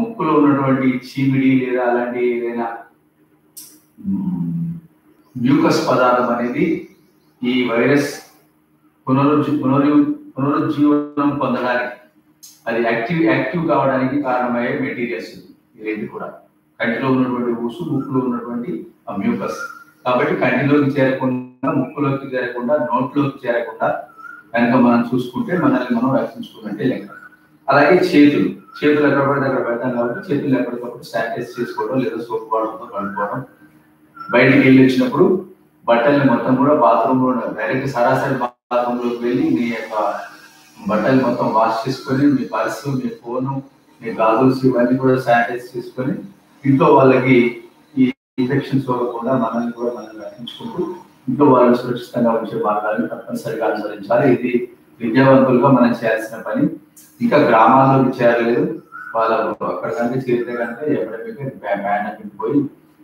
ముక్కులో ఉన్నటువంటి చీమిడి లేదా అలాంటి ఏదైనా మ్యూకస్ పదార్థం అనేది ఈ వైరస్ పునరుజ్జీవనం పొందడానికి, అది యాక్టివ్ కావడానికి కారణమయ్యే మెటీరియల్స్ ఈ రెండు కూడా. కంటిలో ఉన్నటువంటి ఊసు, ముక్కులో ఉన్నటువంటి మ్యూకస్. కాబట్టి కంటిలోకి చేరకుండా, ముక్కులోకి చేరకుండా, నోట్లోకి చేరకుండా కనుక మనం చూసుకుంటే మనల్ని మనం రక్షించుకున్నట్టే లెక్క. అలాగే చేతులు ఎక్కడ పడితే అక్కడ పెడతాం కాబట్టి చేతులు ఎప్పటికప్పుడు శానిటైజ్ చేసుకోవడం లేదా సోప్ వాటర్తో కలుపుకోవడం. బయటికి వెళ్ళి వచ్చినప్పుడు బట్టల్ని మొత్తం కూడా బాత్రూంలో డైరెక్ట్ సరాసరి బాత్రూంలోకి వెళ్ళి మీ యొక్క బట్టలు మొత్తం వాష్ చేసుకొని, మీ పర్సు, మీ ఫోను, మీ గాగుల్స్ ఇవన్నీ కూడా శానిటైజ్ చేసుకొని ఇంట్లో వాళ్ళకి ఈ ఇన్ఫెక్షన్స్ పోకుండా మనల్ని కూడా మనం రక్షించుకుంటూ ఇంట్లో వాళ్ళు సురక్షితంగా ఉంచే మార్గాలను తప్పనిసరిగా అనుసరించాలి. ఇది విద్యావంతులుగా మనం చేయాల్సిన పని. ఇంకా గ్రామాల్లోకి చేరలేదు, వాళ్ళ అక్కడ కనుక చేరితే కనుక ఎప్పటికీ పాండమిక్ పోయి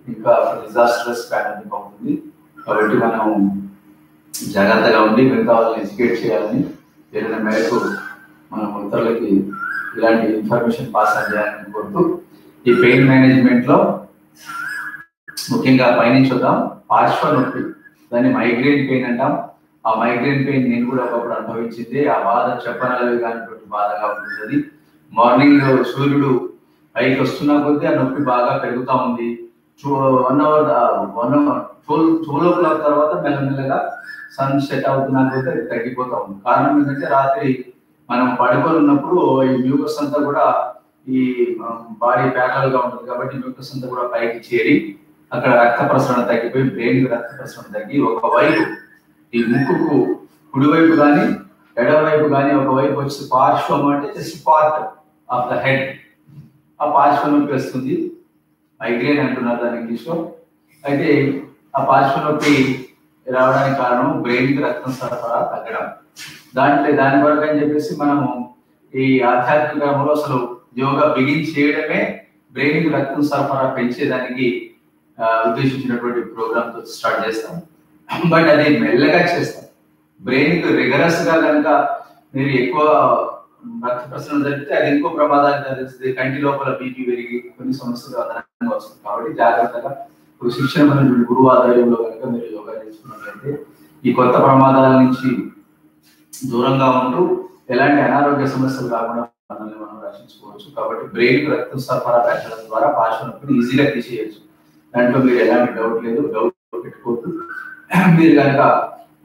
ఇంకా డిజాస్టర్స్ పాండమిక్ అవుతుంది. కాబట్టి మనం జాగ్రత్తగా ఉండి మిగతా వాళ్ళని ఎడ్యుకేట్ చేయాలని, ఏదైనా మేరకు మనం ఇతరులకి ఇలాంటి ఇన్ఫర్మేషన్ పాస్ ఆన్ చేయాలని కోరుతూ, ఈ పెయిన్ మేనేజ్మెంట్లో ముఖ్యంగా పైనుంచి వద్దాం. పార్శ్వ నొప్పి, దాన్ని మైగ్రేన్ పెయిన్ అంటాం. ఆ మైగ్రేన్ పెయిన్ నేను కూడా ఒకప్పుడు అనుభవించింది. ఆ బాధ చెప్పనలవి కానిటువంటి బాధగా ఉంటుంది. మార్నింగ్ సూర్యుడు పైకి వస్తున్నా కొద్దీ ఆ నొప్పి బాగా పెరుగుతూ ఉంది. 1 hour 12 o'clock తర్వాత మెల్లమెల్లగా సన్ సెట్ అవుతున్నా కొద్దీ అది తగ్గిపోతా ఉంది. కారణం ఏంటంటే రాత్రి మనం పడుకొని ఉన్నప్పుడు ఈ మ్యూకస్ అంతా కూడా ఈ బాడీ ప్యారల్ గా ఉంటుంది కాబట్టి మ్యూకస్ అంతా కూడా పైకి చేరి అక్కడ రక్త ప్రసరణ తగ్గిపోయి బ్రెయిన్ రక్త ప్రసరణ తగ్గి ఒకవైపు ఈ ముక్కుకు కుడివైపు కానీ ఎడవైపు కానీ ఒకవైపు వచ్చి పార్శ్వం అంటే just part of the head, ఆ పార్శ్వ నొప్పి వస్తుంది. మైగ్రేన్ అంటున్నారు దాని ఇంగ్లీష్లో. అయితే ఆ పార్శ్వ నొప్పి రావడానికి కారణం బ్రెయిన్కి రక్తం సరఫరా తగ్గడం. దాని వరకు అని చెప్పేసి మనము ఈ ఆధ్యాత్మికంలో అసలు యోగా బిగిన్ చేయడమే బ్రెయిన్కి రక్తం సరఫరా పెంచేదానికి ఉద్దేశించినటువంటి ప్రోగ్రామ్ తో స్టార్ట్ చేస్తాం. బట్ అది మెల్లగా చేస్తాం. బ్రెయిన్కి రిగరస్ గా కనుక మీరు ఎక్కువ రక్త ప్రసరణ జరిగితే అది ఇంకో ప్రమాదాలు కలిగిస్తుంది. కంటి లోపల బీపీ పెరిగి కొన్ని సమస్యలు అదనంగా వస్తుంది. కాబట్టి జాగ్రత్తగా ఇప్పుడు శిక్షణ గురువు ఆధ్వర్యంలో కనుక మీరు యోగా నేర్చుకున్నట్లయితే ఈ కొత్త ప్రమాదాల నుంచి దూరంగా ఉంటూ ఎలాంటి అనారోగ్య సమస్యలు రాకుండా మనల్ని మనం రక్షించుకోవచ్చు. కాబట్టి బ్రెయిన్ రక్తం సరఫరా పెంచడం ద్వారా పార్శ్వ నొప్పిని ఈజీగా తీసేయచ్చు. దాంట్లో మీరు ఎలాంటి డౌట్ లేదు, డౌట్ పెట్టుకోవద్దు. మీరు కనుక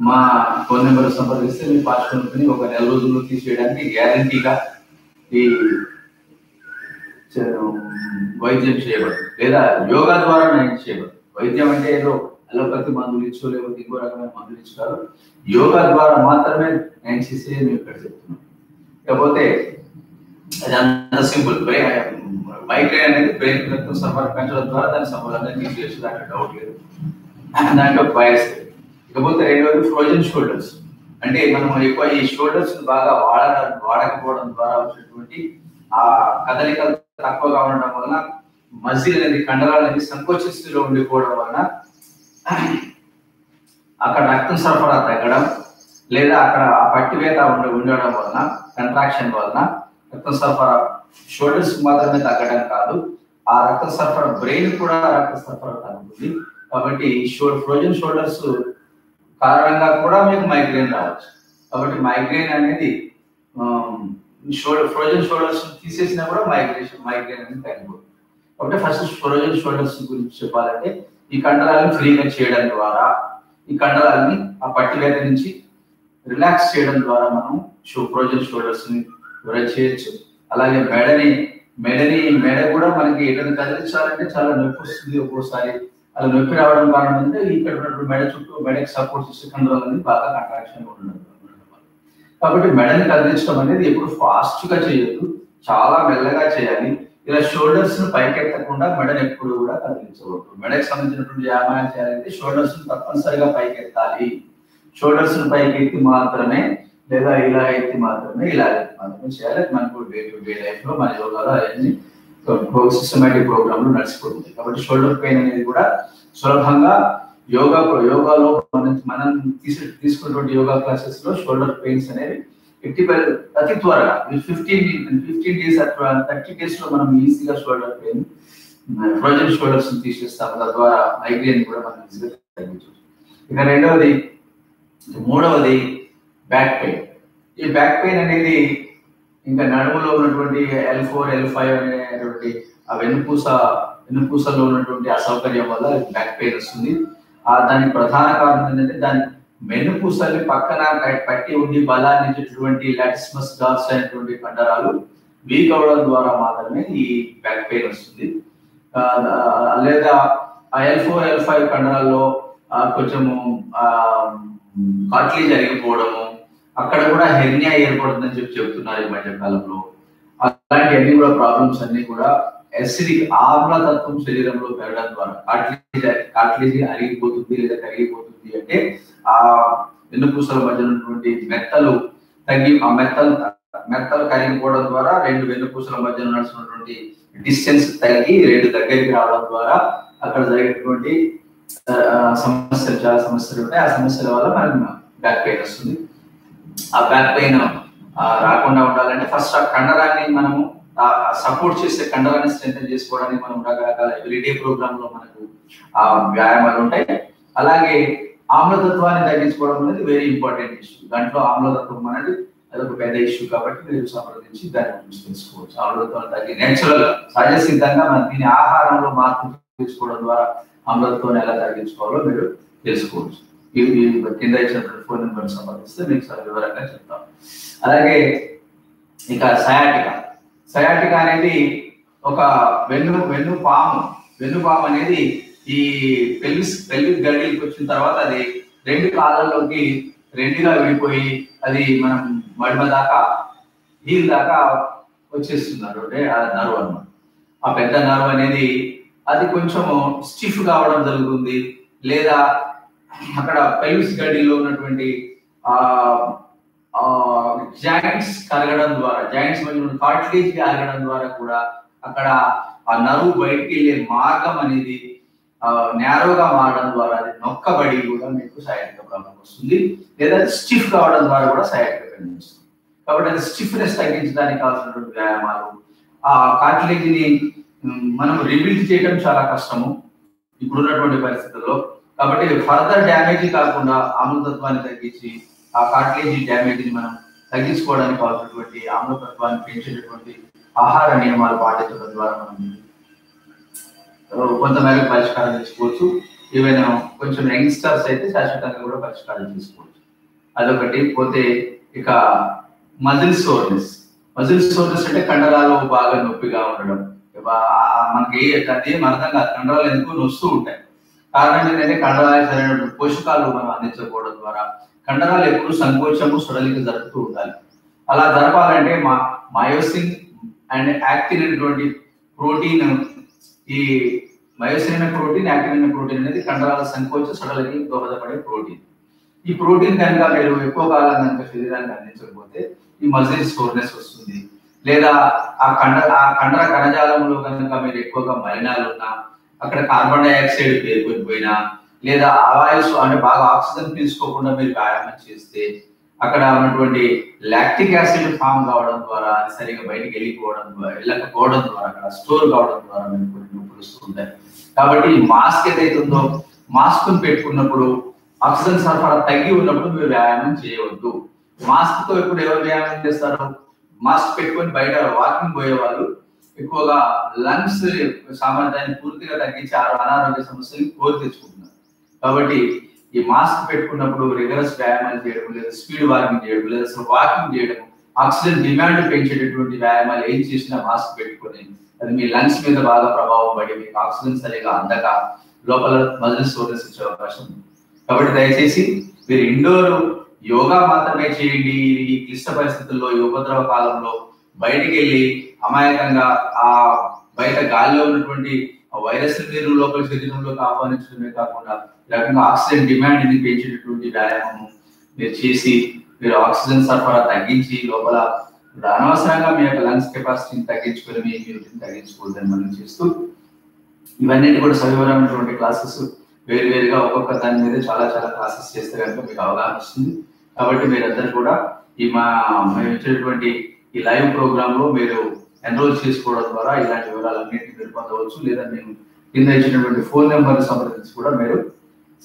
మా ఫోన్ నెంబర్ సంప్రదిస్తే మీ పార్శ్వ నొప్పిని ఒక 1 రోజుల్లో తీసేయడానికి గ్యారంటీగా ఈ వైద్యం చేయబడదు, లేదా యోగా ద్వారా నయం చేయబడదు. వైద్యం అంటే ఏదో అలోపతి మందులు ఇచ్చో లేకపోతే ఇంకో రకమైన మందులు ఇచ్చారు. యోగా ద్వారా మాత్రమే నయం చేసే మేము ఇక్కడ చెప్తున్నాం. కాకపోతే అది అంత సింపుల్. మైగ్రేన్ అనేది బ్రెయిన్ రక్తం సరఫరా పెంచడం ద్వారా దాన్ని సమూలంగా తీసేయచ్చు, దాంట్లో డౌట్ లేదు. దాంట్లో వైరస్. ఇకపోతే రెండవది ఫ్రోజన్ షోల్డర్స్. అంటే మనం ఎక్కువ ఈ షోల్డర్స్ బాగా వాడకపోవడం ద్వారా వచ్చినటువంటి ఆ కదలికలు తక్కువగా ఉండడం వలన, మజిల్ అనేది కండరాలు అనేది సంకోచ స్థితిలో ఉండిపోవడం వలన అక్కడ రక్తం సరఫరా తగ్గడం, లేదా అక్కడ ఆ పట్టివేత ఉండడం వలన, కంట్రాక్షన్ వలన రక్తం సరఫరా షోల్డర్స్ మాత్రమే తగ్గడం కాదు, ఆ రక్త సరఫరా బ్రెయిన్ కూడా రక్త సరఫరా తగ్గుతుంది. కాబట్టి ఫ్రోజన్ షోల్డర్స్ కారణంగా కూడా మీకు మైగ్రేన్ రావచ్చు. కాబట్టి మైగ్రేన్ అనేది ఫ్రోజన్ షోల్డర్స్ తీసేసినా కూడా మైగ్రేన్ అనేది తగ్గిపోతుంది. కాబట్టి ఫస్ట్ ఫ్రోజన్ షోల్డర్స్ గురించి చెప్పాలంటే ఈ కండరాలను ఫ్రీగా చేయడం ద్వారా, ఈ కండరాలని ఆ పట్టివేత నుంచి రిలాక్స్ చేయడం ద్వారా మనం ఫ్రోజన్ షోల్డర్స్ ని చేయొచ్చు. అలాగే మెడ కూడా మనకి ఎటైనా కదిలించాలంటే చాలా నొప్పి వస్తుంది. ఒక్కోసారి అలా నొప్పి రావడం కారణం అంటే ఇక్కడ ఉన్నటువంటి మెడ చుట్టూ మెడకి సపోర్ట్ చేసే కండరాలని బాగా కంట్రాక్షన్ ఉండడం. కాబట్టి మెడని కదిలించడం అనేది ఎప్పుడు ఫాస్ట్ గా చేయొద్దు, చాలా మెల్లగా చేయాలి. ఇలా షోల్డర్స్ ను పైకెత్తకుండా మెడని ఎప్పుడు కూడా కదిలించవద్దు. మెడకి సంబంధించినటువంటి వ్యాయామాలు చేయాలంటే షోల్డర్స్ ను తప్పనిసరిగా పైకెత్తాలి. షోల్డర్స్ ను పైకెత్తి మాత్రమే, లేదా ఇలా ఎత్తి మాత్రమే, ఇలా ఎత్తి మాత్రమే చేయాలి. మనకు డే టు డే లైఫ్ లో మన యోగాలో అవన్నీ సిస్టమేటిక్ ప్రోగ్రామ్ లో నడిచిపోతుంది. కాబట్టి షోల్డర్ పెయిన్ అనేది కూడా సులభంగా యోగాలో మనం తీసుకున్నటువంటి యోగా క్లాసెస్ లో షోల్డర్ పెయిన్స్ అనేవి అతి త్వరగా 15 days 30 days లో మనం ఈజీగా షోల్డర్ పెయిన్ ఫ్రోజన్ షోల్డర్స్ తీసేస్తాం. తద్వారా మైగ్రేన్ కూడా మనం ఈజీగా తగ్గించవచ్చు. ఇక మూడవది బ్యాక్ పెయిన్. ఈ బ్యాక్ పెయిన్ అనేది ఇంకా నడుములో ఉన్నటువంటి L4 L5 అనేటువంటి ఆ వెన్నుపూసలో ఉన్నటువంటి అసౌకర్యం వల్ల బ్యాక్ పెయిన్ వస్తుంది. దానికి ప్రధాన కారణం ఏంటంటే దాని వెన్నుపూసల్ని పక్కన పట్టి ఉండి బలాన్ని ఇచ్చేటువంటి లాటిస్మస్ డార్స్ అనేటువంటి కండరాలు వీక్ అవడం ద్వారా మాత్రమే ఈ బ్యాక్ పెయిన్ వస్తుంది. లేదా ఆ L4 L5 కండరాల్లో కొంచెము కార్టిలేజ్ అరిగిపోవడము, అక్కడ కూడా హెర్నియా ఏర్పడుతుందని చెప్తున్నారు ఈ మధ్య కాలంలో. అలాంటి కూడా ప్రాబ్లమ్స్ అన్ని కూడా ఎసిడిక్ ఆమ్లతత్వం శరీరంలో పెరగడం ద్వారా కార్టిలేజ్ అరిగిపోతుంది లేదా కరిగిపోతుంది. అంటే ఆ వెన్నుపూసల మధ్య ఉన్నటువంటి మెత్తలు తగ్గి ఆ మెత్తలు కరిగిపోవడం ద్వారా రెండు వెన్నుపూసల మధ్య ఉన్నటువంటి డిస్టెన్స్ తగ్గి రెండు దగ్గరికి రావడం ద్వారా అక్కడ జరిగేటువంటి సమస్యలు, చాలా సమస్యలు ఉంటాయి. ఆ సమస్యల వల్ల మనకి బ్యాక్ పెయిన్ వస్తుంది. ఆ బ్యాక్ పెయిన్ రాకుండా ఉండాలంటే ఫస్ట్ ఆ కండరాన్ని మనము సపోర్ట్ చేసే కండరాన్ని స్ట్రెంథెన్ చేసుకోవడానికి మనం రకరకాల ఎవ్రీడే ప్రోగ్రామ్ లో మనకు ఆ వ్యాయామాలు ఉంటాయి. అలాగే ఆమ్లతత్వాన్ని తగ్గించుకోవడం అనేది వెరీ ఇంపార్టెంట్ ఇష్యూ. దాంట్లో ఆమ్లతత్వం అనేది అదొక పెద్ద ఇష్యూ కాబట్టి మీరు సంప్రదించి దాని గురించి తెలుసుకోవచ్చు. ఆమ్లతత్వం తగ్గి నేచురల్ సహజ సిద్ధంగా మనం దీని ఆహారంలో మార్పు తీసుకోవడం ద్వారా ఆమ్లతత్వాన్ని ఎలా తగ్గించుకోవాలో మీరు తెలుసుకోవచ్చు. ఇవి కింద ఇచ్చినటువంటి ఫోన్ నెంబర్ సంబంధిస్తే మీకు చాలా వివరంగా చెప్తాం. అలాగే ఇక సయాటికా అనేది ఒక వెన్నుపాము అనేది ఈ పెల్విక్ గడికి వచ్చిన తర్వాత అది రెండు కాళ్ళలోకి రెండుగా విడిపోయి అది మనం మడిమ దాకా హీల్ దాకా వచ్చేస్తున్నారు. అంటే ఆ నర్వ్ అన్నమాట. ఆ పెద్ద నర్వ్ అనేది అది కొంచెము స్టిఫ్ కావడం జరుగుతుంది. లేదా అక్కడ పెల్విస్ గడిలో ఉన్నటువంటి జాయింట్స్ కరగడం ద్వారా, జాయింట్స్ మధ్య కార్టిలేజ్ అరగడం ద్వారా కూడా అక్కడ ఆ నరువు బయటికి వెళ్ళే మార్గం అనేది నేరోగా మారడం ద్వారా అది నొక్కబడి కూడా మీకు సయాటికా ప్రాబ్లం వస్తుంది. లేదా స్టిఫ్ కావడం ద్వారా కూడా సయాటికా పెయిన్ వస్తుంది. కాబట్టి అది స్టిఫ్నెస్ తగ్గించడానికి కావాల్సినటువంటి వ్యాయామాలు. ఆ కార్టిలేజ్ని మనం రిబిల్డ్ చేయడం చాలా కష్టము ఇప్పుడున్నటువంటి పరిస్థితుల్లో. కాబట్టి ఫర్దర్ డ్యామేజ్ కాకుండా ఆమ్లతత్వాన్ని తగ్గించి ఆ కార్టిలేజ్ డ్యామేజ్ ని మనం తగ్గించుకోవడానికి కావాల్సినటువంటి ఆమ్లతత్వాన్ని పెంచేటటువంటి ఆహార నియమాలు పాటించడం ద్వారా మనం కొంతమేరకు పరిష్కారం చేసుకోవచ్చు. ఏవైనా కొంచెం యంగ్స్టర్స్ అయితే శాశ్వతంగా కూడా పరిష్కారం చేసుకోవచ్చు. అదొకటి. పోతే ఇక మజిల్ సోర్నెస్ అంటే కండరాలు బాగా నొప్పిగా ఉండడం. మనకి అర్థం కాదు, కండరాలు ఎందుకు నొస్తూ ఉంటాయి. కారణం ఏంటంటే కండరాలకు సరైన పోషకాలు మనం అందించకపోవడం ద్వారా కండరాలు ఎప్పుడు సంకోచము సడలిక జరుపుతూ ఉండాలి. అలా జరపాలంటే మయోసిన్ అండ్ యాక్టిన్ అనేటువంటి ప్రోటీన్, ఈ మయోసిన్ అనే ప్రోటీన్, యాక్టిన్ అనే ప్రోటీన్ అనేది కండరాల సంకోచ సడలికి దోహదపడే ప్రోటీన్. ఈ ప్రోటీన్ కనుక మీరు ఎక్కువ కాలం కనుక శరీరానికి అందించకపోతే ఈ మజిల్ సోర్నెస్ వస్తుంది. లేదా ఆ కండర కణజాలంలో కనుక మీరు ఎక్కువగా మలినాలు ఉన్నా, అక్కడ కార్బన్ డైఆక్సైడ్ పేరుకొనిపోయినా, లేదా అవాయుస్ అంటే బాగా ఆక్సిజన్ తీసుకోకుండా మీరు వ్యాయామం చేస్తే అక్కడ ఉన్నటువంటి లాక్టిక్ యాసిడ్ ఫామ్ కావడం ద్వారా అది సరిగా బయటికి వెళ్ళకపోవడం ద్వారా అక్కడ స్టోర్ కావడం ద్వారా మీకు కొన్ని నొప్పులు వస్తుంటాయి. కాబట్టి మాస్క్ ఏదైతే ఉందో మాస్క్ పెట్టుకున్నప్పుడు ఆక్సిజన్ సరఫరా తగ్గి ఉన్నప్పుడు మీరు వ్యాయామం చేయవద్దు. మాస్క్ తో ఇప్పుడు ఎవరు వ్యాయామం చేస్తారు? మాస్క్ పెట్టుకొని బయట వాకింగ్ పోయే వాళ్ళు ఎక్కువగా లంగ్స్ సామర్థ్యాన్ని పూర్తిగా తగ్గించి అనారోగ్య సమస్యలు కోరి తెచ్చుకుంటున్నారు. కాబట్టి ఈ మాస్క్ పెట్టుకున్నప్పుడు రిగరస్ వ్యాయామాలు చేయడం, లేదా స్పీడ్ వాకింగ్ చేయడం, లేదా అసలు వాకింగ్ చేయడం, ఆక్సిజన్ డిమాండ్ పెంచేటటువంటి వ్యాయామాలు ఏం చేసినా మాస్క్ పెట్టుకొని అది మీ లంగ్స్ మీద బాగా ప్రభావం పడి మీకు ఆక్సిజన్ సరిగా అందక లోపల మజిల్ సోర్నెస్ వచ్చే అవకాశం ఉంది. కాబట్టి దయచేసి మీరు ఇండోర్ యోగా మాత్రమే చేయండి. ఈ క్లిష్ట పరిస్థితుల్లో, ఈ ఉపద్రవ కాలంలో బయటికి వెళ్ళి అమాయకంగా ఆ బయట గాలిలో ఉన్నటువంటి వైరస్ మీరు లోపల శరీరంలోకి ఆహ్వానించడమే కాకుండా ఈ రకంగా ఆక్సిజన్ డిమాండ్ ని పెంచేటటువంటి వ్యాయామం మీరు చేసి మీరు ఆక్సిజన్ సరఫరా తగ్గించి లోపల అనవసరంగా మీ యొక్క లంగ్స్ కెపాసిటీని తగ్గించుకొని మీ ఇమ్యూనిటీని తగ్గించుకోవద్దని మనం చేస్తూ ఇవన్నీ కూడా సవివరమైనటువంటి క్లాసెస్ వేరువేరుగా ఒక్కొక్క దాని మీద చాలా చాలా క్లాసెస్ చేస్తే కనుక మీకు అవగాహన వస్తుంది. కాబట్టి మీరందరూ కూడా మేము ఇచ్చేటువంటి ఈ లైవ్ ప్రోగ్రామ్ లో మీరు ఎన్రోల్ చేసుకోవడం ద్వారా ఇలాంటి వివరాలన్నింటినీ మీరు పొందవచ్చు. లేదా మేము కింద ఇచ్చినటువంటి ఫోన్ నెంబర్ సంప్రదించి కూడా మీరు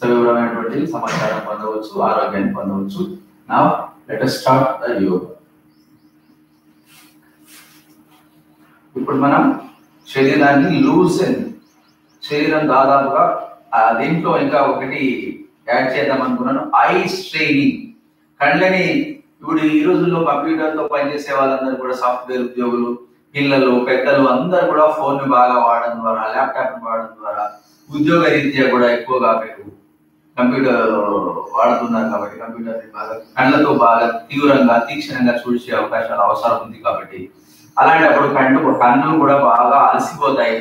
సవివరమైనటువంటి సమాచారం పొందవచ్చు, ఆరోగ్యాన్ని పొందవచ్చు. Now let us start the yoga. ఇప్పుడు మనం శరీరాన్ని లూజన్, శరీరం దాదాపుగా దీంట్లో ఇంకా ఒకటి యాడ్ చేద్దాం అనుకున్నాను, ఐ స్ట్రెయినింగ్. కళ్ళని ఇప్పుడు ఈ రోజుల్లో కంప్యూటర్తో పనిచేసే వాళ్ళందరూ కూడా, సాఫ్ట్వేర్ ఉద్యోగులు, పిల్లలు, పెద్దలు అందరూ కూడా ఫోన్ ని బాగా వాడడం ద్వారా, ల్యాప్టాప్ వాడడం ద్వారా ఉద్యోగ రీత్యా కూడా ఎక్కువగా మీరు కంప్యూటర్ వాడుతున్నారు కాబట్టి కంప్యూటర్ బాగా కళ్ళతో బాగా తీక్షణంగా చూసే అవకాశాలు అవసరం ఉంది. కాబట్టి అలాంటప్పుడు కన్నులు కూడా బాగా అలసిపోతాయి.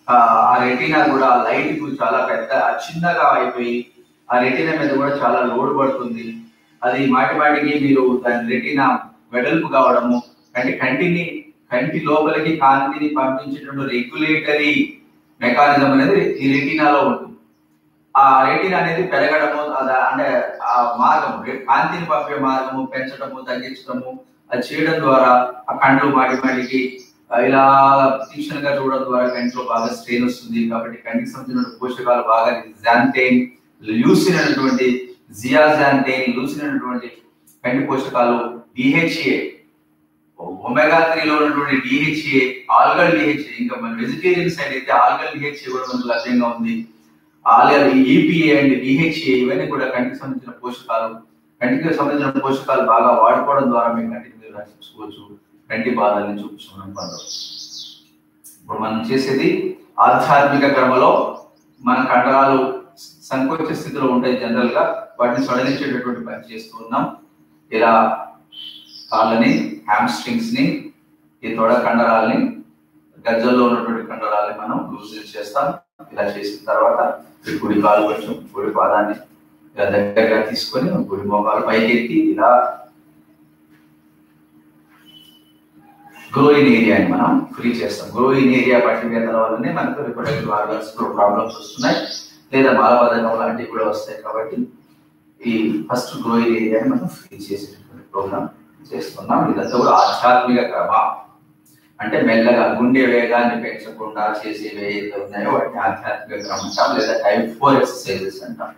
ఆ రెటీనా కూడా లైట్ చాలా పెద్ద చిన్నగా అయిపోయి ఆ రెటీనా మీద కూడా చాలా లోడ్ పడుతుంది. అది మాటికి మీరు దాని రెటీనా వెడల్పు కావడము, అంటే కంటి లోపలికి కాంతిని పంపించేటువంటి రెగ్యులేటరీ మెకానిజం అనేది ఈ రెటీనాలో ఉంటుంది. ఆ రెటీనా అనేది పెరగడము, అంటే ఆ మార్గం, కాంతిని పంపే మార్గము పెంచడము, తగ్గించడము, అది చేయడం ద్వారా ఆ కండ్లు మాటికి ఇలా తీక్షణంగా చూడడం ద్వారా కంటిలో బాగా స్ట్రెయిన్ వస్తుంది. కాబట్టి కంటికి సంబంధించిన పోషకాలు బాగా జాంథైన్, ల్యూసిన్ అనేటువంటి జియాజాంథైన్, ల్యూసిన్ అనేటువంటి కంటి పోషకాలు, డిహెచ్ఏ, ఒమేగా 3లో ఉన్నటువంటి డిహెచ్ఏ, ఆల్గల్ డిహెచ్ఏ, ఇంకా మన వెజిటేరియన్ సైడ్ అయితే ఆల్గల్ డిహెచ్ఏ కూడా మనకు లభ్యంగా ఉంది. ఈపీఏ అండ్ డిహెచ్ఏ ఇవన్నీ కూడా కంటికి సంబంధించిన పోషకాలు. కంటికి సంబంధించిన పోషకాలు బాగా వాడుకోవడం ద్వారా మీ కంటిని మీరు రక్షించుకోవచ్చు, కంటి బాధల్ని చూపించుకోవడం పొందవచ్చు. ఇప్పుడు మనం చేసేది ఆధ్యాత్మిక క్రమలో మన కండరాలు సంకోచ స్థితిలో ఉంటాయి జనరల్ గా, వాటిని సడలించేటటువంటి పని చేస్తూ ఉన్నాం. ఇలా కాళ్ళని, హ్యామ్స్ట్రింగ్స్ ని, ఈ తొడ కండరాల్ని, గజ్జల్లో ఉన్నటువంటి కండరాల్ని మనం లూజ్ చేస్తాం. ఇలా చేసిన తర్వాత ఈ కుడి కాలు కొంచెం కుడి పాదాన్ని ఇలా దగ్గరగా తీసుకొని కుడి మోకాలు పైకెత్తి ఇలా గ్రోయిన్ ఏరియాని మనం ఫ్రీ చేస్తాం. గ్రోయిన్ ఏరియా పట్టివేతల వల్లనే మనకు రిప్రొడక్టివ్ ఆర్గన్స్ ప్రాబ్లమ్స్ వస్తున్నాయి, లేదా మలబద్ధకం లాంటివి కూడా వస్తాయి. కాబట్టి ఈ ఫస్ట్ గ్రోయిన్ ఏరియాని మనం ఫ్రీ చేసేటువంటి ప్రోగ్రామ్ చేస్తున్నాం. ఇదంతా కూడా ఆధ్యాత్మిక క్రమం, అంటే మెల్లగా గుండె వేగాన్ని పెంచకుండా చేసేవి ఏదైతే ఉన్నాయో వాటిని ఆధ్యాత్మిక క్రమం అంటాం, లేదా టైప్ 4 ఎక్సర్సైజెస్ అంటాం.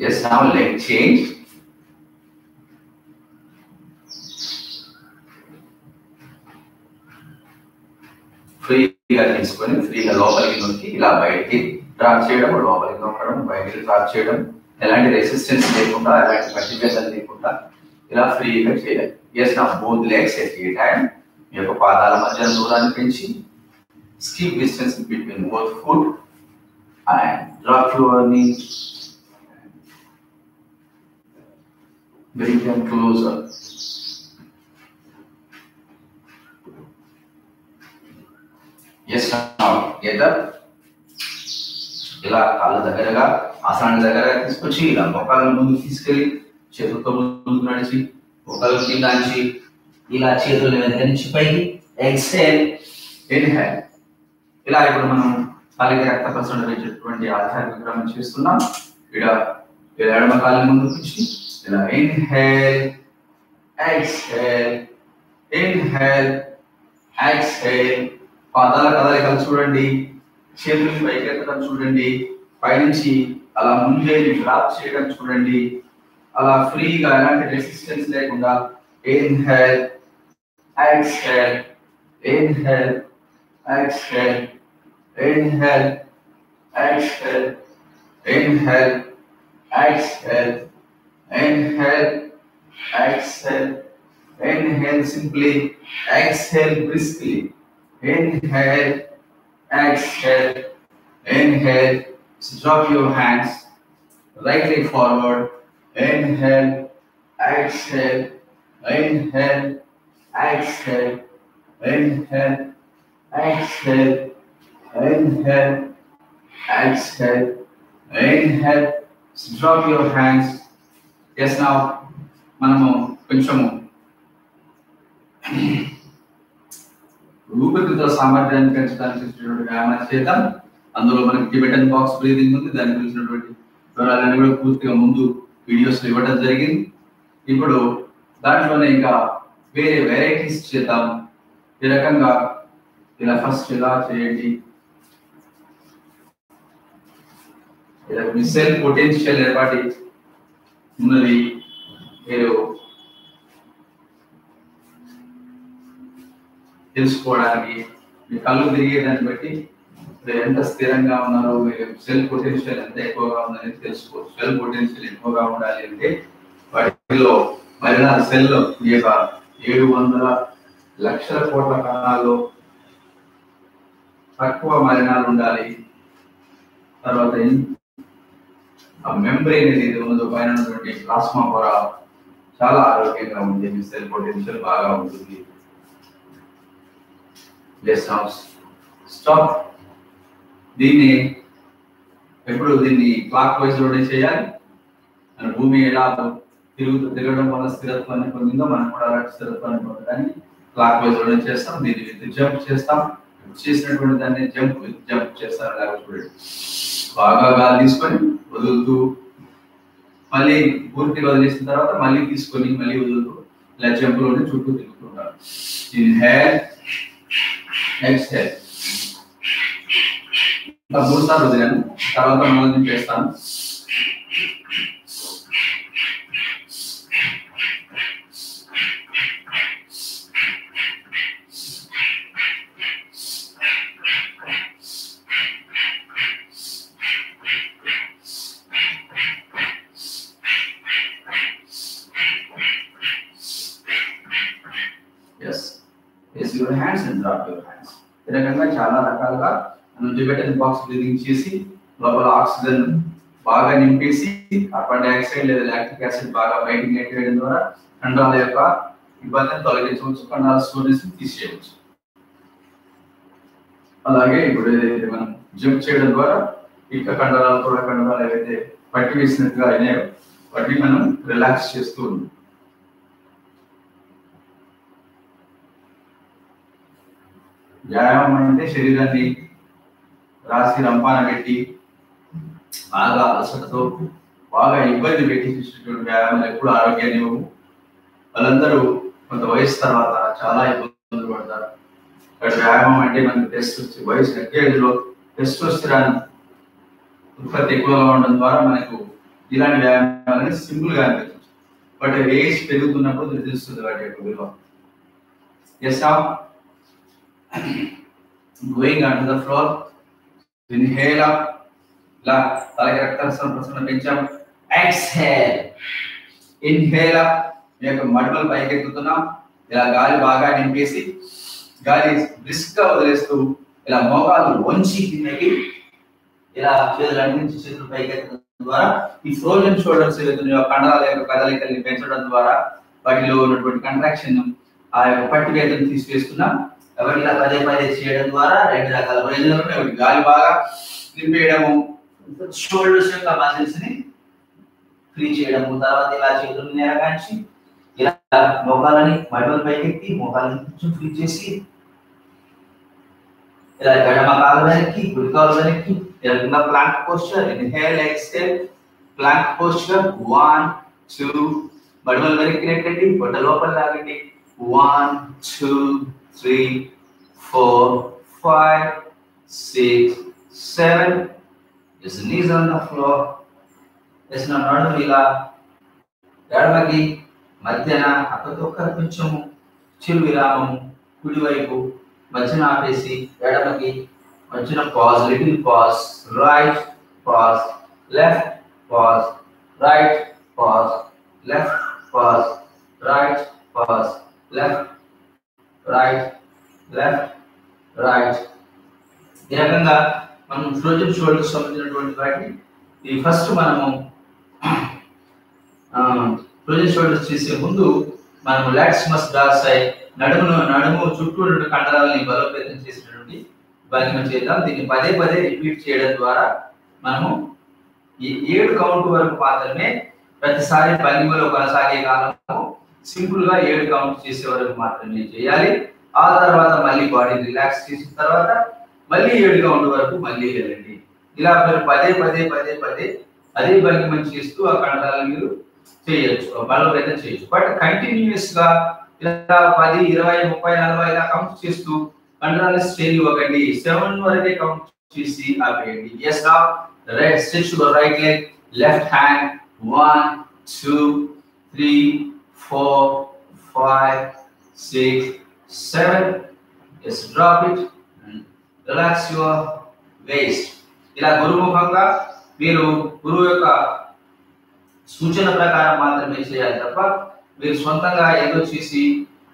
Yes, now leg change. ఫ్రీగా తీసుకొని ఫ్రీగా లోపలికి నొక్కి ఇలా బయటికి డ్రాప్ చేయడం, లోపలికి నొక్కడం, బయటికి డ్రాప్ చేయడం, ఎలాంటి రెసిస్టెన్స్ లేకుండా, ఎలాంటి పట్టివేతలు లేకుండా ఇలా ఫ్రీగా చేయాలి. ఎస్, నా both legs at a time. మీ యొక్క పాదాల మధ్య దూరాన్ని పెంచి skip distance between both foot and drop your knees, bring them closer. Yes, now get up. ఇలా కాళ్ళ దగ్గరగా, ఆసనాన్ని దగ్గరగా తీసుకొచ్చి ఇలా మోకాళ్ళ ముందుకు తీసుకెళ్ళి చేతులతో ముందుకు నడిచి మోకాళ్ళ కింద నుంచి ఇలా చేతులు వెనక నుంచి పైకి ఎక్స్హేల్, ఇన్హేల్. ఇలా ఇప్పుడు మనం కాలికి రక్త ప్రసరణ పెంచేటువంటి ఆధ్యాత్మిక క్రమం చేస్తున్నాం. ఇక్కడ ఎడమ కాళ్ళ ముందుకు వచ్చి ఇలా ఇన్హేల్, ఎక్స్హేల్, ఇన్హేల్, ఎక్స్హేల్. పాదాల కదలికలు చూడండి, చేతులు పైకెత్తడం చూడండి, పైనుంచి అలా ముందే డ్రాప్ చేయడం చూడండి. అలా ఫ్రీగా ఎలాంటి రెసిస్టెన్స్ లేకుండా inhale, exhale, inhale, exhale, inhale, exhale, inhale, exhale, inhale, exhale, inhale simply, exhale briskly, inhale, exhale, inhale, drop your hands, right leg forward, inhale, exhale, inhale, exhale, inhale, exhale, inhale, exhale, inhale, drop your hands. Yes, now మనము కొంచెము ఊపిరితిత్తుల సామర్థ్యాన్ని పెంచడానికి చేసినటువంటి వ్యాయామాలు చేద్దాం. అందులో మనకి టిబెటన్ బాక్స్ బ్రీదింగ్ ఉంది, దాన్ని పిలిచినటువంటి వివరాలన్నీ కూడా పూర్తిగా ముందు వీడియోస్ ఇవ్వడం జరిగింది. ఇప్పుడు దాంట్లోనే ఇంకా వేరే వెరైటీస్ చేద్దాం. ఈ రకంగా ఇలా ఫస్ట్ ఇలా చేయండి. ఇలా మీ సెల్ పొటెన్షియల్ ఏర్పాటు ఉన్నది. మీరు తెలుసుకోవడానికి మీ కళ్ళు తిరిగేదాన్ని బట్టి ఎంత స్థిరంగా ఉన్నారో, మీరు సెల్ పొటెన్షియల్ ఎంత ఎక్కువగా ఉందని తెలుసుకోవచ్చు. సెల్ పొటెన్షియల్ ఎక్కువగా ఉండాలి అంటే వాటిలో మలినాల సెల్లో ఈ యొక్క 700 లక్షల కోట్ల కణాల్లో తక్కువ మలినాలు ఉండాలి. తర్వాత ఆ మెంబ్రెయిన్ ఏది ఉన్నదో పైన ఉన్నటువంటి ప్లాస్మా పొర చాలా ఆరోగ్యంగా ఉంది. మీ సెల్ పొటెన్షియల్ బాగా ఉంటుంది. స్టాప్. దీన్ని క్లాక్ వైజ్ లోనే చేయాలి. మన భూమి ఎలా తిరగడం వల్ల స్థిరత్వాన్ని పొందిందో మనం కూడా అలాంటి స్థిరత్వాన్ని పొందడానికి క్లాక్ వైజ్ లోనే చేస్తాం. దీన్ని విత్ జంప్ చేస్తాం. చేసినటువంటి దాన్ని జంప్ చేస్తారు. అలాగే చూడండి, బాగా గాలి తీసుకొని వదులుతూ మళ్ళీ పూర్తిగా వదిలేసిన తర్వాత మళ్ళీ తీసుకొని మళ్ళీ వదులుతూ ఇలా జంపులోనే చుట్టూ తిరుగుతుంటారు. Inhale, exhale. ఇంకా 3 సార్లు వదిలాను. తర్వాత మళ్ళీ చేస్తాను. Your hands and drop your hands. ఈ రకంగా చాలా రకాలుగా మనం టిబెటన్ బాక్స్ బ్రీదింగ్ చేసి లోపల ఆక్సిజన్ బాగా నింపేసి కార్బన్ డైఆక్సైడ్ లేదా లాక్టిక్ యాసిడ్ బాగా బయటికి నెట్టేయడం ద్వారా కండరాల యొక్క ఇబ్బందిని తొలగించవచ్చు, కండరాల స్టోరేజ్ తీసేయవచ్చు. అలాగే ఇప్పుడు ఏదైతే మనం జంప్ చేయడం ద్వారా ఇక కండరాలు కూడా కండరాలు ఏవైతే పట్టి వేసినట్టుగా అయినాయో వాటిని మనం రిలాక్స్ చేస్తూ ఉన్నాం. వ్యాయామం అంటే శరీరాన్ని రాసి రంపాన పెట్టి బాగా అలసటతో బాగా ఇబ్బంది పెట్టి చేసేటువంటి వ్యాయామాలు ఎప్పుడు ఆరోగ్యాన్ని ఇవ్వవు. వాళ్ళందరూ కొంత వయసు తర్వాత చాలా ఇబ్బందులు పడతారు. ఇక్కడ వ్యాయామం అంటే మనకి వయసు ఎక్కేజ్లో టెస్టోస్టెరాన్ ఉత్పత్తి ఎక్కువగా ఉండడం ద్వారా మనకు ఇలాంటి వ్యాయామాలని సింపుల్ గా అనిపిస్తుంది. బట్ ఏజ్ పెరుగుతున్నప్పుడు తెలుస్తుంది వాటి యొక్క విలువ. Going onto the floor, inhale up, la అలాగే రక్త ప్రసరణ పెంచాం. Exhale, inhale up, మీ యొక్క మడుమలు పైకి ఎత్తుతున్నాం. ఇలా గాలి బాగా నింపేసి గాలి బ్రిస్క్ గా వదిలేస్తూ ఇలా మోకాలు వంచి కిందకి ఇలా చేతులు అందించి చేతులు పైకి ఎత్తడం ద్వారా ఈ ఫ్రోజన్ షోల్డర్స్ ఏవైతున్నాయో కండరాల యొక్క కదలికల్ని పెంచడం ద్వారా వాటిలో ఉన్నటువంటి కంట్రాక్షన్ ఆ యొక్క పట్టివేతను తీసివేస్తున్నాం. కాబట్టి ఇలా పదే పదే చేయడం ద్వారా 2 రకాల ప్రయోజనాలు ఉన్నాయి. ఒకటి గాలి బాగా నింపేయడము, షోల్డర్స్ యొక్క మజిల్స్ ని ఫ్రీ చేయడము. తర్వాత ఇలా చేతులను నేరగాంచి ఇలా మోకాలని మడమల పైకి ఎత్తి మోకాలని కొంచెం ఫ్రీ చేసి ఇలా ఎడమ కాలు వెనక్కి కుడి కాలు వెనక్కి ఇలా plank posture. Inhale, exhale, plank posture. 1 2 మడమల వెనక్కి నెట్టండి, పొట్ట లోపల లాగండి. 1 2 3 4 5 6 7. Just knees on the floor. Just నడుము ఇలా ఎడమకి మధ్యన అక్కతొక్క కొంచెం చిరు విరామము, కుడివైపు మధ్యన ఆపేసి ఎడమకి మధ్యన pause, little pause, right pause, left pause, right pause, left pause, right pause, left right left right. ఈ రకంగా మనం ఫ్రోజన్ షోల్డర్స్ సంబంధించినటువంటి వాటిని ఈ ఫస్ట్ మనము ఫ్రోజన్ షోల్డర్స్ చేసే ముందు మనము లాట్స్ డార్సై నడుము చుట్టూ ఉన్న కండరాలని బలోపేతం చేసినటువంటి భంగిమ చేద్దాం. దీన్ని పదే పదే రిపీట్ చేయడం ద్వారా మనము ఈ 7 కౌంట్ వరకు మాత్రమే ప్రతిసారి భంగిమలో కొనసాగే కాలము సింపుల్ గా 7 కౌంట్ చేసే వరకు మాత్రమే చేయాలి. ఆ తర్వాత మళ్ళీ బాడీ రిలాక్స్ చేసిన తర్వాత మళ్ళీ 7 కౌంట్ వరకు మళ్ళీ వెళ్ళండి. ఇలా మీరు పదే పదే పదే పదే అదే భంగిమ చేస్తూ ఆ కండరాలను మీరు చేయొచ్చు, బలోపేతం చేయొచ్చు. బట్ కంటిన్యూస్ గా ఇలా 10, 20, 30, 40 ఇలా కౌంట్ చేస్తూ కండరాల స్ట్రెయిన్ ఇవ్వకండి. 7 వరకే కౌంట్ చేసి ఆపేయండి. yes now right stretch your right leg, left hand, 1 2 3 4 5 6 7. yes, drop it and relax your waist. ఇలా గురుముఖంగా మీరు గురువు యొక్క సూచన ప్రకారం మాత్రమే చేయాలి తప్ప మీరు సొంతంగా ఏదో చేసి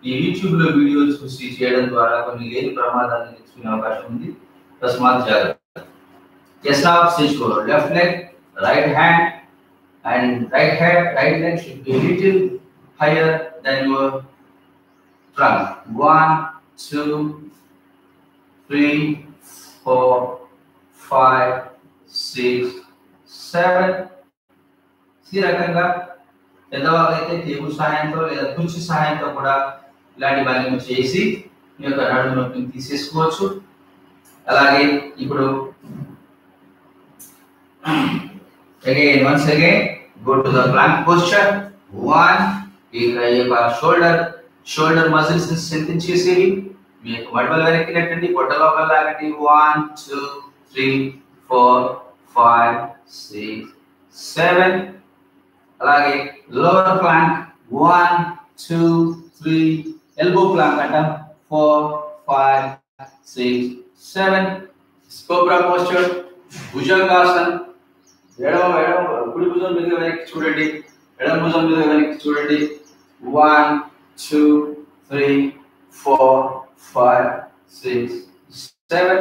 ఈ యూట్యూబ్ లో వీడియోలు చూసి చేయడం ద్వారా కొన్ని లేని ప్రమాదాలు తెచ్చుకునే అవకాశం ఉంది. తస్మాత్ జాగ్రత్త. yes now stretch your left leg, right hand, and right leg should be a little higher than your trunk. 1 2 3 4 5 6 7. ఈ రకంగా పెద్దవాళ్ళైతే టేబుల్ సహాయంతో లేదా కుర్చీ సహాయంతో కూడా ఇలాంటి భంగిమ చేసి మీ యొక్క నడుము నొప్పిని తీసేసుకోవచ్చు. అలాగే ఇప్పుడు once again go to the plank posture. 1 ఈ యొక్క షోల్డర్ మజిల్స్ ని స్ట్రెంథెన్ చేసేవి. మీ యొక్క మడమలు వెనక్కి నెట్టండి, పొట్ట లోపల లాగండి. 1 2 3 4 5 6 7. అలాగే లోవర్ ప్లాంక్ 1 2 3 ఎల్బో ప్లాంక్ అంటాం. 4 5 6 7. Cobra posture bhujangasan. కుడి భుజం మీద వెనక్కి చూడండి, ఎడమ భుజం మీద వెనక్కి చూడండి. 1 2 3 4 5 6 7.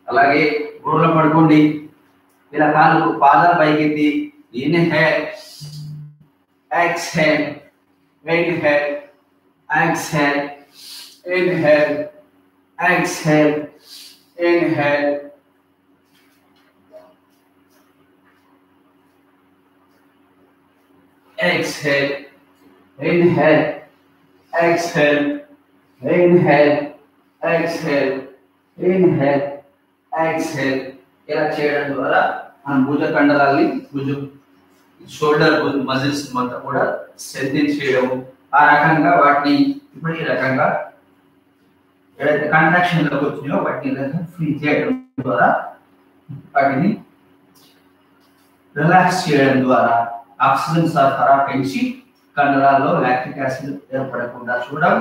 అలాగే గుర్రం పడుకోండి. ఇలా కాళ్ళు పాదాలు పైకెత్తి inhale exhale, inhale, exhale, inhale, exhale, inhale, exhale, inhale, exhale, inhale, exhale, inhale, exhale. ఇలా చేయడం ద్వారా మన భుజ కండరాల్ని షోల్డర్ మజిల్స్ మొత్తం కూడా స్ట్రెంథెన్ చేయడం, ఆ రకంగా వాటిని ఇప్పుడు ఈ రకంగా ఏదైతే కాంట్రాక్షన్ లోకి వచ్చినాయో వాటిని ఫ్రీ చేయడం ద్వారా వాటిని రిలాక్స్ చేయడం ద్వారా ఆక్సిజన్ సరఫరా పెంచి కండరాల్లో లాక్టిక్ యాసిడ్ ఏర్పడకుండా చూడడం.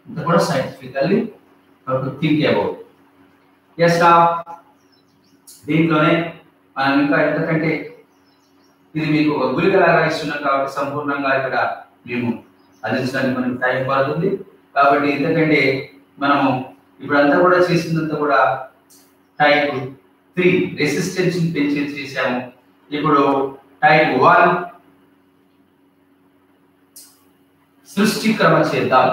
ఇంత కూడా సైంటిఫికల్లీ థింక్ అబౌట్. ఎస్ దీంట్లోనే మనం ఇంకా ఎందుకంటే ఇది మీకు ఒక గుళికలాగా ఇస్తున్నాం కాబట్టి సంపూర్ణంగా ఇక్కడ మేము అందించడానికి మనకి టైం పడుతుంది. కాబట్టి ఎందుకంటే మనము ఇప్పుడు అంతా కూడా చేసిందంతా కూడా టైప్ 3 రెసిస్టెన్స్ పెంచి చేసాము. ఇప్పుడు టైప్ 1 సృష్టి క్రమ చేద్దాం.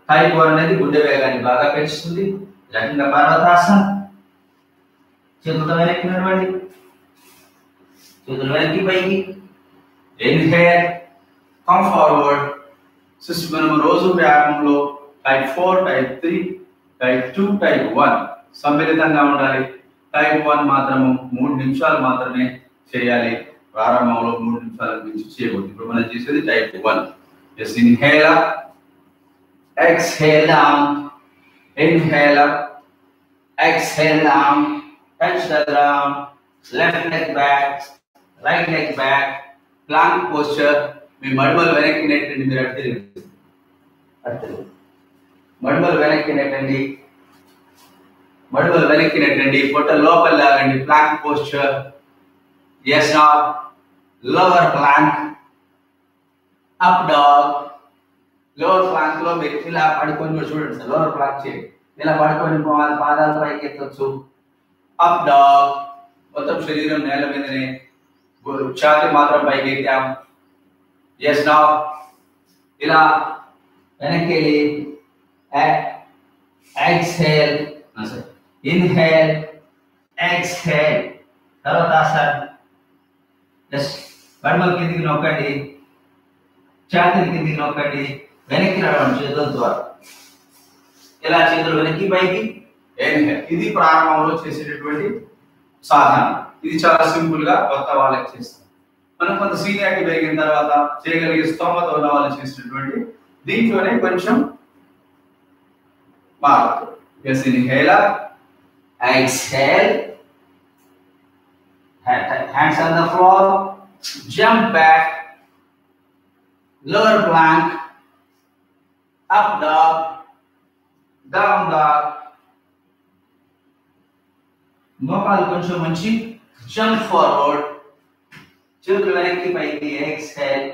టైప్ 1 అనేది గుండె వేగాన్ని బాగా పెంచుతుంది. రకంగా పర్వతాసన. చేతులు వెనక్కి నడవండి, చేతులు వెనక్కి పైకి. Inhale, come forward. మనం రోజు వ్యాయామంలో టైప్ 4, టైప్ 3, టైప్ 2, టైప్ 1 సమ్మిళితంగా ఉండాలి. టైప్ 1 మాత్రము 3 నిమిషాలు మాత్రమే చేయాలి. ప్రారంభంలో 3 నిమిషాల నుంచి చేయకూడదు. ఇప్పుడు మనం చేసేది type 1. Just inhale up, exhale down, inhale up, exhale down, touch the ground, left leg back, right leg back, plank posture. మీ మడమలు వెనక్కి నెట్టండి. మీరు అట్టే మడమలు వెనక్కి నెట్టండి, మడమలు వెనక్కి నెట్టండి, పొట్ట లోపల లాగండి. Plank posture. yes now lower plank, up dog. Lower plank లో మీరు ఇలా పడుకొని మీరు చూడండి సార్. లోవర్ ప్లాంక్ చేయండి. ఇలా పడుకొని పాదాలు పైకి ఎత్తొచ్చు. Up dog. మొత్తం శరీరం నేల మీదనే, ఛాతి మాత్రం పైకి ఎత్తాం. yes now ఇలా వెనక్కి వెళ్ళి exhale, inhale, exhale. తర్వాత సార్ జస్ట్ మడమల కిందికి నొక్కండి, ఛాతీ కిందికి నొక్కండి, వెనక్కి నడవండి చేతుల ద్వారా. ఇలా చేతులు వెనక్కి పైకి. ఇది ప్రారంభంలో చేసేటటువంటి సాధన. ఇది చాలా సింపుల్ గా కొత్త వాళ్ళకి చేస్తాం. మనం కొంత సీనియారిటీ పెరిగిన తర్వాత చేయగలిగే స్తోమత ఉన్న వాళ్ళు చేసినటువంటి దీంట్లోనే కొంచెం మార్పు. Yes, inhaler, exhale, hands on the floor, jump back, lower plank, up dog, down dog, మోకాలు కొంచెం మంచి, jump forward, చేతులు వెనక్కి పైకి, exhale,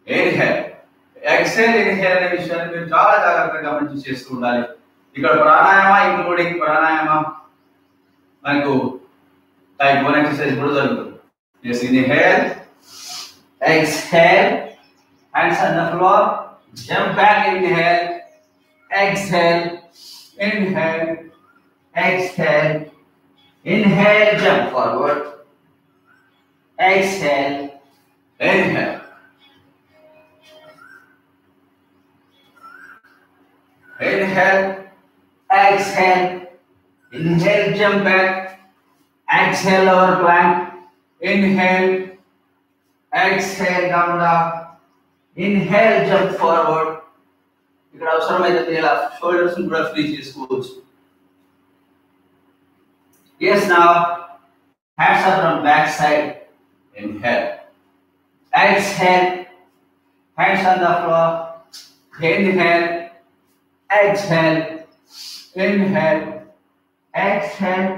inhale. ఎక్సెల్ ఇన్హేల్ అనే విషయాన్ని మీరు చాలా జాగ్రత్తగా గమనించి చేస్తూ ఉండాలి. ఇక్కడ ప్రాణాయామ ఇంక్లూడింగ్ ప్రాణాయామ మనకు టైప్ 1 ఎక్సర్సైజ్ కూడా జరుగుతుంది. yes, inhale, exhale, hands on the floor, jump back, inhale, exhale, inhale, exhale, inhale, jump forward, exhale, inhale. Inhale, exhale, inhale, jump back, exhale, lower plank, inhale, exhale, down dog, inhale, jump forward. ఇక్కడ అవసరమైతే ఇలా shoulders కూడా free చేసుకోవచ్చు. yes, now hands are from back side, inhale, exhale, hands on the floor, inhale, exhale, inhale, exhale,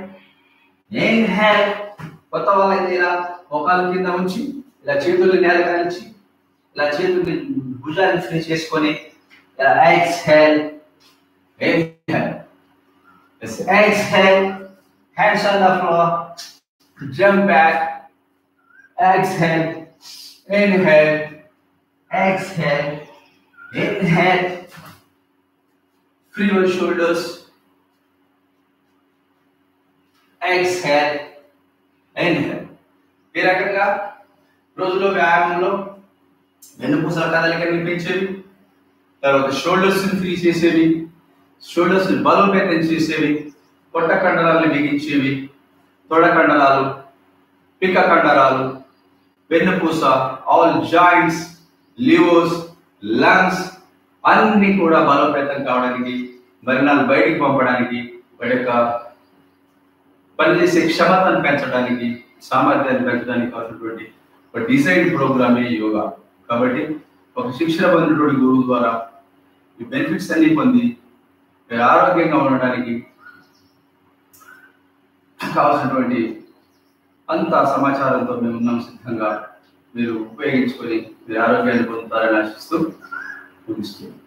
inhale. కొత్త వాళ్ళైతే ఇలా మోకాలు కింద ఉంచి ఇలా చేతులు నేల కాల్చి ఇలా చేతులు భుజాన్ని ఫ్రీ చేసుకొని ఇలా exhale, inhale, exhale, hands on the floor, jump back, exhale, inhale, exhale, inhale. Free your shoulders, exhale, inhale. ఈ రకంగా రోజులో వ్యాయామంలో వెన్నుపూసల కదలిక నింపించేవి, తర్వాత షోల్డర్స్ ఫ్రీ చేసేవి, షోల్డర్స్ బలోపేతం చేసేవి, పొట్ట కండరాలను బిగించేవి, తొడ కండరాలు, పిక కండరాలు, వెన్నుపూస, ఆల్ జాయింట్స్, లివర్స్, లంగ్స్ అన్ని కూడా బలోపేతం కావడానికి, మరణాలు బయటికి పంపడానికి, వాటి యొక్క పనిచేసే క్షమతను పెంచడానికి, సామర్థ్యాన్ని పెంచడానికి కావాల్సినటువంటి ఒక డిజైన్ ప్రోగ్రామే యోగా. కాబట్టి ఒక శిక్షణ పొందినటువంటి గురువు ద్వారా ఈ బెనిఫిట్స్ అన్ని పొంది మీరు ఆరోగ్యంగా ఉండడానికి కావాల్సినటువంటి అంత సమాచారంతో మేము ఉన్నాం సిద్ధంగా. మీరు ఉపయోగించుకొని మీరు ఆరోగ్యాన్ని పొందుతారని ఆశిస్తూ ముగిస్తున్నాం.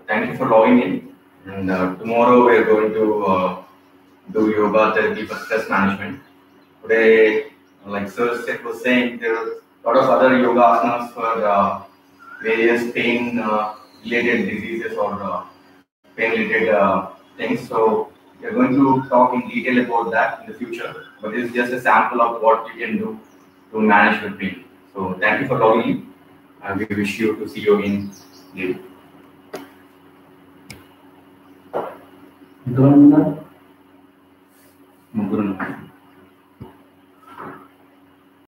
Thank you for logging in. And tomorrow we are going to do yoga therapy for stress management. Today, like Sir was saying, there are a lot of other yoga asanas for various pain related diseases or pain related things. So we are going to talk in detail about that in the future. But this is just a sample of what you can do to manage your pain. So thank you for logging in. We wish you to see you again.